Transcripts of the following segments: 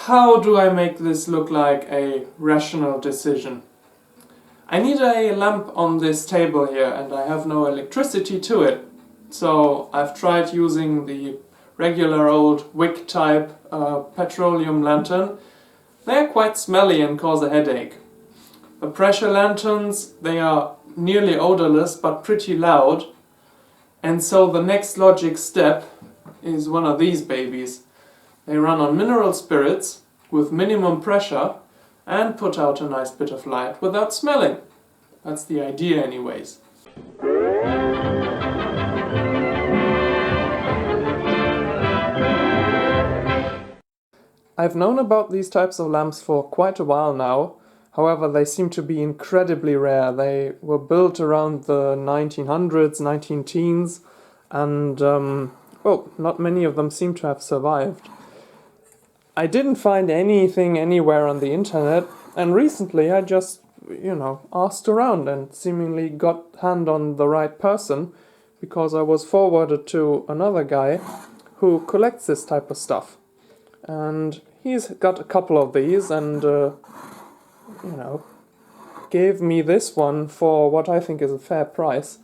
how do I make this look like a rational decision? I need a lamp on this table here and I have no electricity to it. So I've tried using the regular old wick type petroleum lantern. They're quite smelly and cause a headache. The pressure lanterns, they are nearly odorless but pretty loud. And so the next logic step is one of these babies. They run on mineral spirits with minimum pressure and put out a nice bit of light without smelling. That's the idea anyways. I've known about these types of lamps for quite a while now. However, they seem to be incredibly rare. They were built around the 1900s, 19-teens, and well, not many of them seem to have survived. I didn't find anything anywhere on the internet, and recently I just, asked around and seemingly got hand on the right person, because I was forwarded to another guy who collects this type of stuff. And he's got a couple of these and, gave me this one for what I think is a fair price.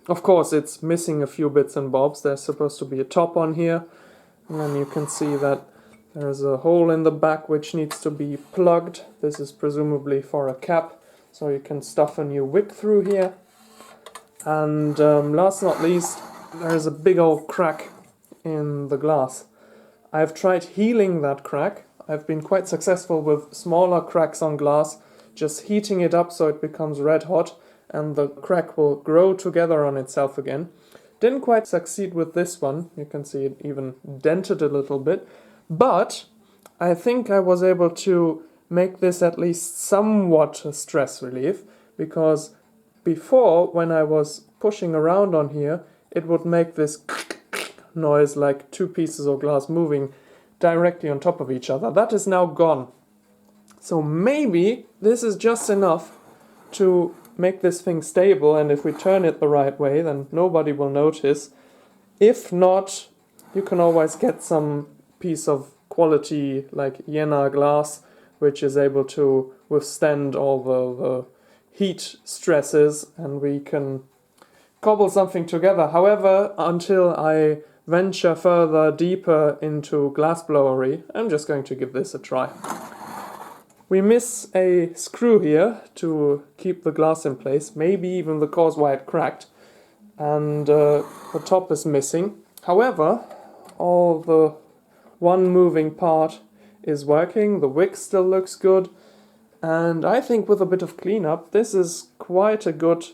Of course, it's missing a few bits and bobs. There's supposed to be a top on here, and then you can see that there's a hole in the back which needs to be plugged. This is presumably for a cap, so you can stuff a new wick through here. And last not least, there's a big old crack in the glass. I've tried healing that crack. I've been quite successful with smaller cracks on glass, just heating it up so it becomes red hot and the crack will grow together on itself again. Didn't quite succeed with this one. You can see it even dented a little bit. But I think I was able to make this at least somewhat a stress relief, because before, when I was pushing around on here, it would make this noise like two pieces of glass moving directly on top of each other. That is now gone. So maybe this is just enough to make this thing stable, and if we turn it the right way, then nobody will notice. If not, you can always get some piece of quality like Jena glass, which is able to withstand all the heat stresses, and we can cobble something together. However, until I venture further deeper into glassblowery, I'm just going to give this a try. We miss a screw here to keep the glass in place, maybe even the cause why it cracked, and the top is missing. However, all the one moving part is working, the wick still looks good, and I think with a bit of cleanup, this is quite a good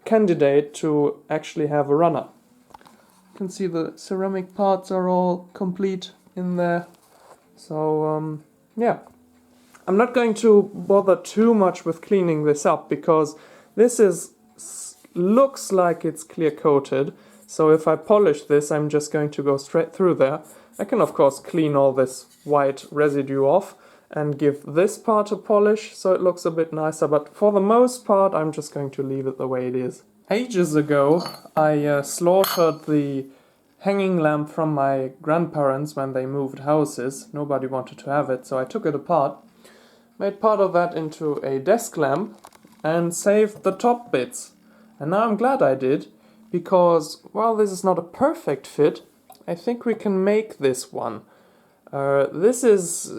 candidate to actually have a runner. You can see the ceramic parts are all complete in there, so yeah. I'm not going to bother too much with cleaning this up, because this looks like it's clear coated, so if I polish this I'm just going to go straight through there. I can of course clean all this white residue off and give this part a polish so it looks a bit nicer, but for the most part I'm just going to leave it the way it is. Ages ago I slaughtered the hanging lamp from my grandparents when they moved houses. Nobody wanted to have it, so I took it apart, made part of that into a desk lamp and saved the top bits. And now I'm glad I did, because while this is not a perfect fit, I think we can make this one. This is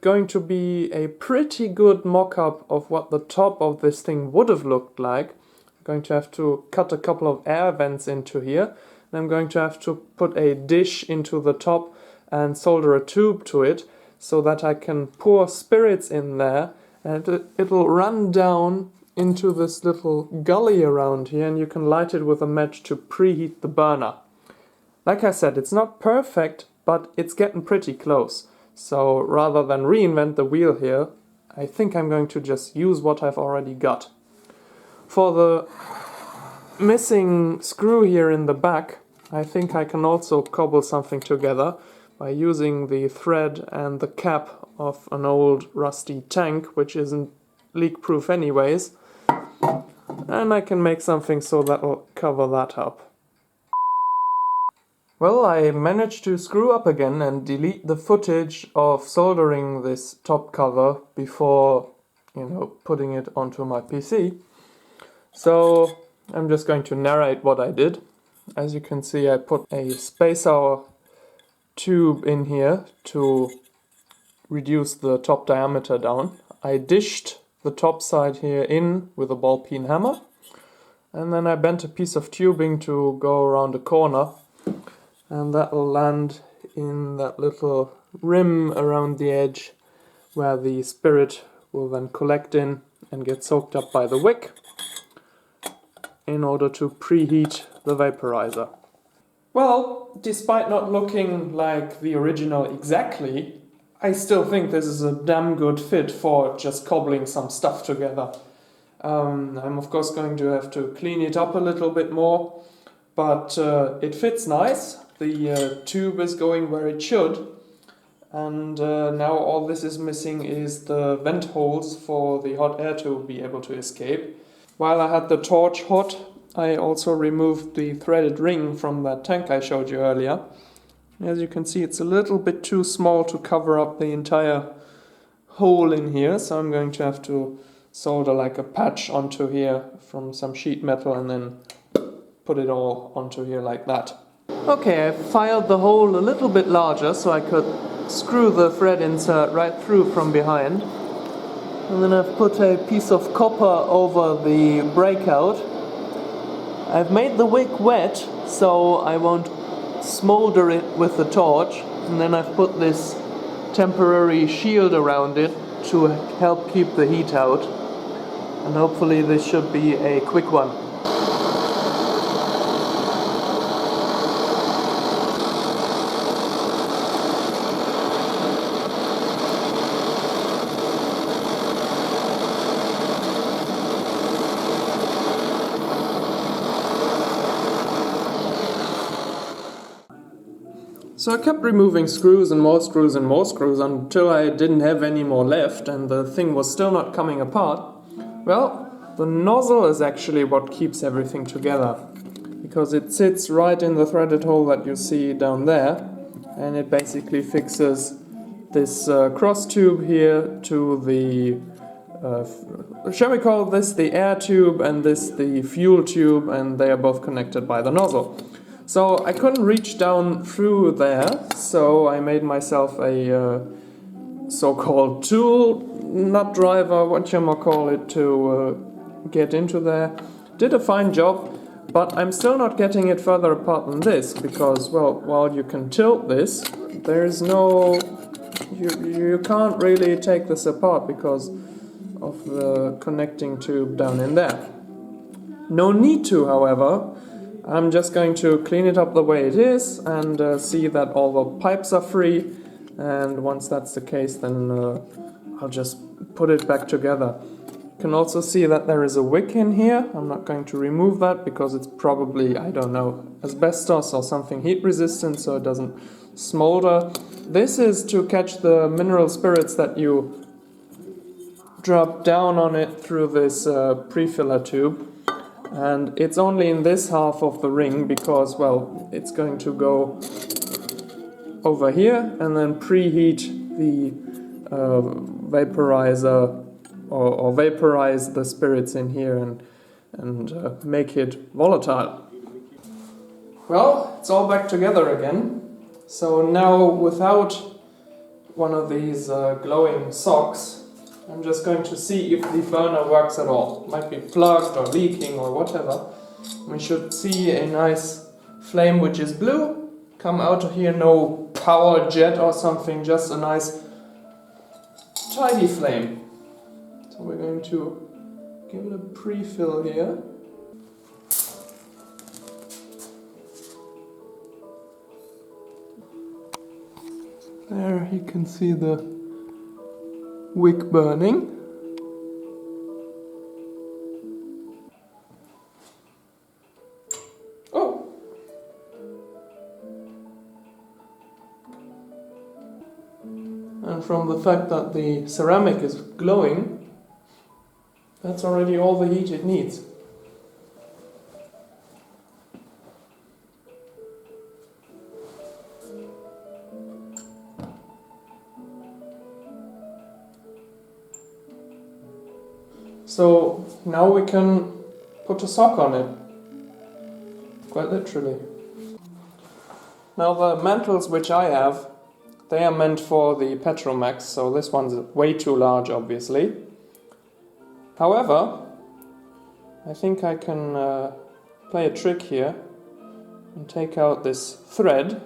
going to be a pretty good mock-up of what the top of this thing would have looked like. I'm going to have to cut a couple of air vents into here, and I'm going to have to put a dish into the top and solder a tube to it so that I can pour spirits in there, and it'll run down into this little gully around here, and you can light it with a match to preheat the burner. Like I said, it's not perfect, but it's getting pretty close. So rather than reinvent the wheel here, I think I'm going to just use what I've already got. For the missing screw here in the back, I think I can also cobble something together by using the thread and the cap of an old rusty tank, which isn't leak-proof anyways. And I can make something so that'll cover that up. Well, I managed to screw up again and delete the footage of soldering this top cover before, putting it onto my PC. So I'm just going to narrate what I did. As you can see, I put a spacer tube in here to reduce the top diameter down. I dished the top side here in with a ball peen hammer, and then I bent a piece of tubing to go around the corner, and that will land in that little rim around the edge where the spirit will then collect in and get soaked up by the wick in order to preheat the vaporizer. Well, despite not looking like the original exactly, I still think this is a damn good fit for just cobbling some stuff together. I'm of course going to have to clean it up a little bit more, but it fits nice. The tube is going where it should, and now all this is missing is the vent holes for the hot air to be able to escape. While I had the torch hot, I also removed the threaded ring from that tank I showed you earlier. As you can see, it's a little bit too small to cover up the entire hole in here, so I'm going to have to solder like a patch onto here from some sheet metal and then put it all onto here like that. Okay, I filed the hole a little bit larger so I could screw the thread insert right through from behind. And then I've put a piece of copper over the breakout. I've made the wick wet so I won't smolder it with the torch, and then I've put this temporary shield around it to help keep the heat out, and hopefully this should be a quick one. So I kept removing screws and more screws and more screws until I didn't have any more left and the thing was still not coming apart. Well, the nozzle is actually what keeps everything together, because it sits right in the threaded hole that you see down there, and it basically fixes this cross tube here to the, shall we call this the air tube and this the fuel tube, and they are both connected by the nozzle. So I couldn't reach down through there, so I made myself a so-called tool, nut driver, whatchamacallit, to get into there. Did a fine job, but I'm still not getting it further apart than this, because, well, while you can tilt this, there's no... You can't really take this apart because of the connecting tube down in there. No need to, however. I'm just going to clean it up the way it is and see that all the pipes are free, and once that's the case then I'll just put it back together. You can also see that there is a wick in here. I'm not going to remove that because it's probably, I don't know, asbestos or something heat resistant, so it doesn't smolder. This is to catch the mineral spirits that you drop down on it through this pre-filler tube. And it's only in this half of the ring because, well, it's going to go over here and then preheat the vaporizer or vaporize the spirits in here and make it volatile. Well, it's all back together again. So now without one of these glowing socks, I'm just going to see if the burner works at all. It might be plugged or leaking or whatever. We should see a nice flame which is blue come out of here, no power jet or something, just a nice tidy flame. So we're going to give it a pre-fill here. There you can see the wick burning. Oh! And from the fact that the ceramic is glowing, that's already all the heat it needs. So now we can put a sock on it, quite literally. Now the mantles which I have, they are meant for the Petromax, so this one's way too large obviously. However, I think I can play a trick here and take out this thread,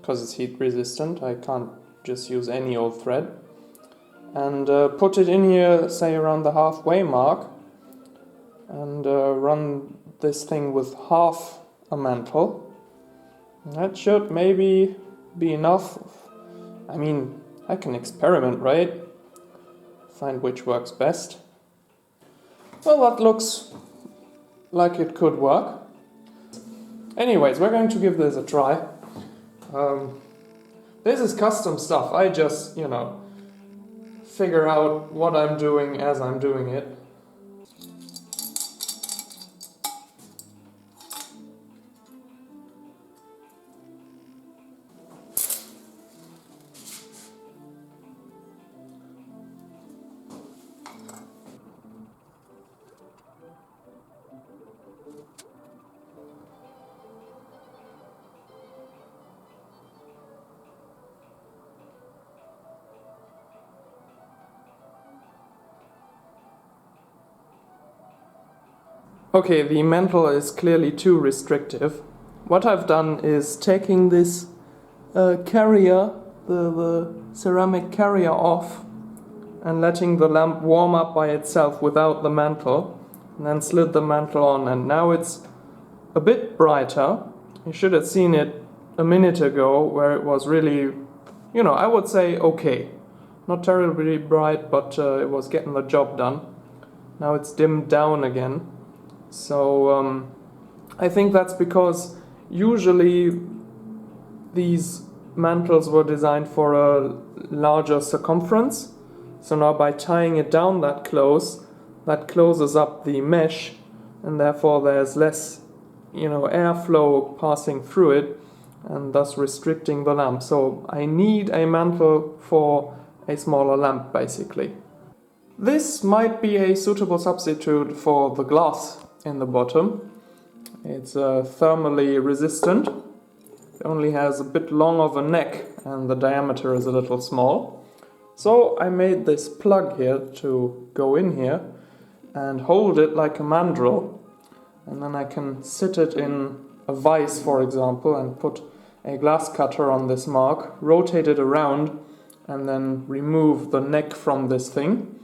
because it's heat resistant, I can't just use any old thread, and put it in here, say around the halfway mark, and run this thing with half a mantle. That should maybe be enough. I mean, I can experiment, right? Find which works best. Well, that looks like it could work. Anyways, we're going to give this a try. This is custom stuff. I just, figure out what I'm doing as I'm doing it. Okay, the mantle is clearly too restrictive. What I've done is taking this carrier, the ceramic carrier off, and letting the lamp warm up by itself without the mantle, and then slid the mantle on, and now it's a bit brighter. You should have seen it a minute ago where it was really, I would say okay. Not terribly bright, but it was getting the job done. Now it's dimmed down again. So I think that's because usually these mantles were designed for a larger circumference. So now by tying it down that close, that closes up the mesh, and therefore there's less, airflow passing through it, and thus restricting the lamp. So I need a mantle for a smaller lamp, basically. This might be a suitable substitute for the glass in the bottom. It's thermally resistant. It only has a bit long of a neck and the diameter is a little small. So I made this plug here to go in here and hold it like a mandrel, and then I can sit it in a vise, for example, and put a glass cutter on this mark, rotate it around, and then remove the neck from this thing.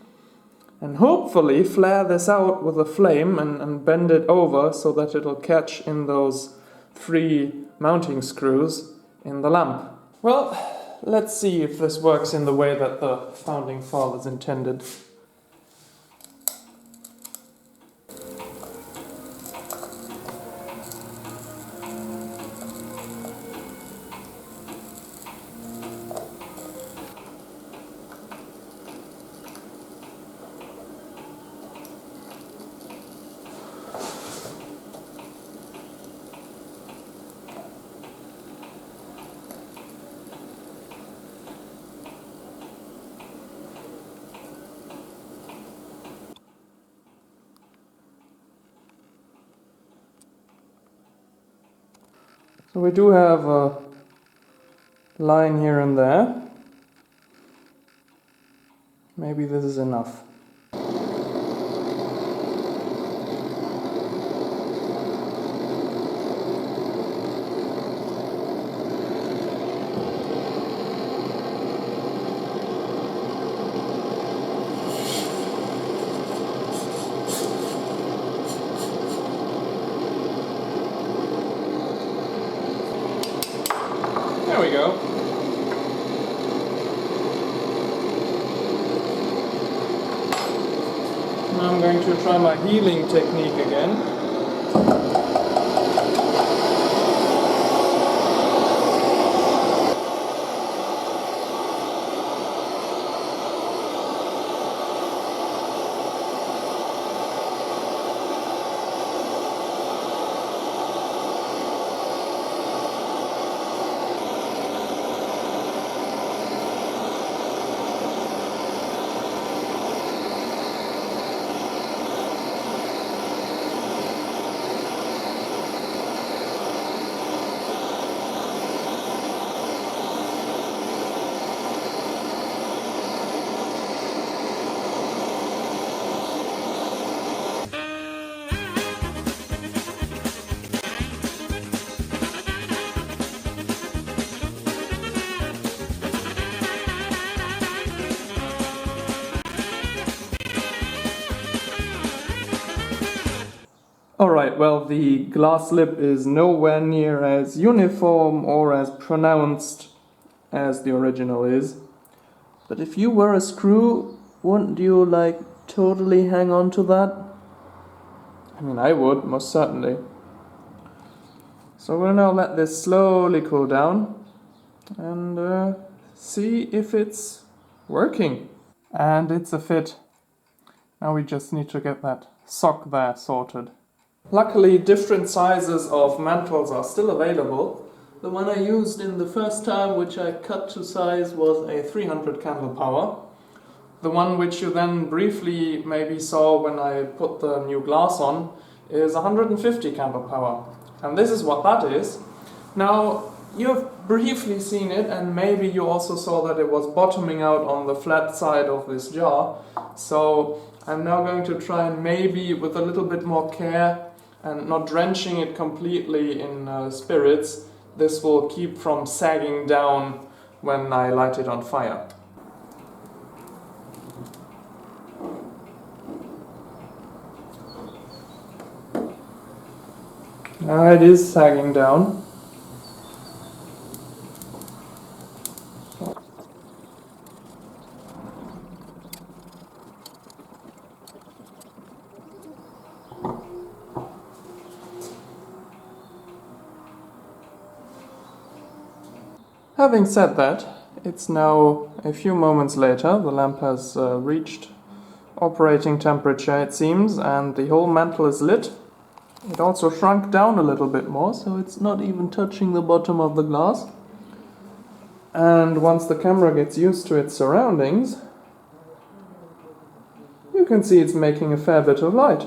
And hopefully flare this out with a flame and bend it over so that it'll catch in those 3 mounting screws in the lamp. Well, let's see if this works in the way that the founding fathers intended. So we do have a line here and there. Maybe this is enough. There we go. Now I'm going to try my healing technique again. Alright, well, the glass lip is nowhere near as uniform or as pronounced as the original is. But if you were a screw, wouldn't you, like, totally hang on to that? I mean, I would, most certainly. So we'll now let this slowly cool down and see if it's working. And it's a fit. Now we just need to get that sock there sorted. Luckily, different sizes of mantles are still available. The one I used in the first time, which I cut to size, was a 300 candle power. The one which you then briefly maybe saw when I put the new glass on is 150 candle power. And this is what that is. Now, you've briefly seen it, and maybe you also saw that it was bottoming out on the flat side of this jar. So I'm now going to try and maybe with a little bit more care and not drenching it completely in spirits, this will keep from sagging down when I light it on fire. It is sagging down. Having said that, it's now a few moments later. The lamp has reached operating temperature, it seems, and the whole mantle is lit. It also shrunk down a little bit more, so it's not even touching the bottom of the glass. And once the camera gets used to its surroundings, you can see it's making a fair bit of light.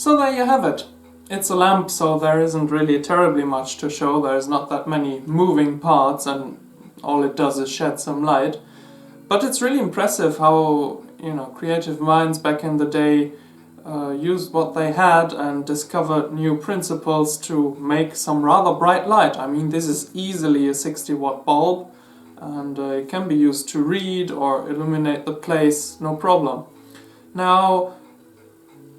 So there you have it. It's a lamp, so there isn't really terribly much to show. There's not that many moving parts and all it does is shed some light. But it's really impressive how, creative minds back in the day used what they had and discovered new principles to make some rather bright light. I mean, this is easily a 60-watt bulb, and it can be used to read or illuminate the place, no problem. Now,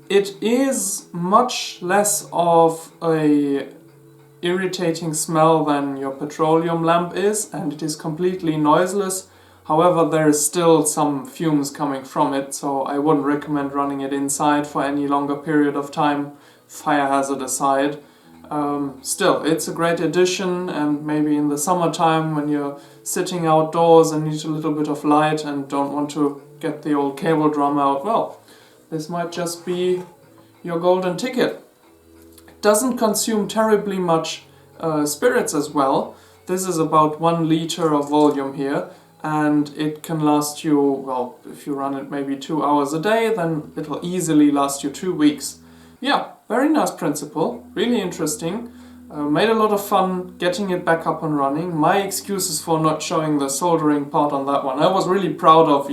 it is much less of a irritating smell than your petroleum lamp is, and it is completely noiseless. However, there is still some fumes coming from it, so I wouldn't recommend running it inside for any longer period of time, fire hazard aside. Still, it's a great addition, and maybe in the summertime when you're sitting outdoors and need a little bit of light and don't want to get the old cable drum out, well, this might just be your golden ticket. It doesn't consume terribly much spirits as well. This is about 1 liter of volume here, and it can last you, well, if you run it maybe 2 hours a day, then it'll easily last you 2 weeks. Yeah, very nice principle, really interesting. Made a lot of fun getting it back up and running. My excuses for not showing the soldering part on that one. I was really proud of,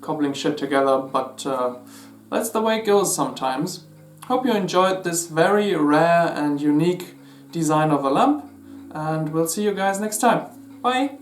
cobbling shit together, but that's the way it goes sometimes. Hope you enjoyed this very rare and unique design of a lamp, and we'll see you guys next time. Bye!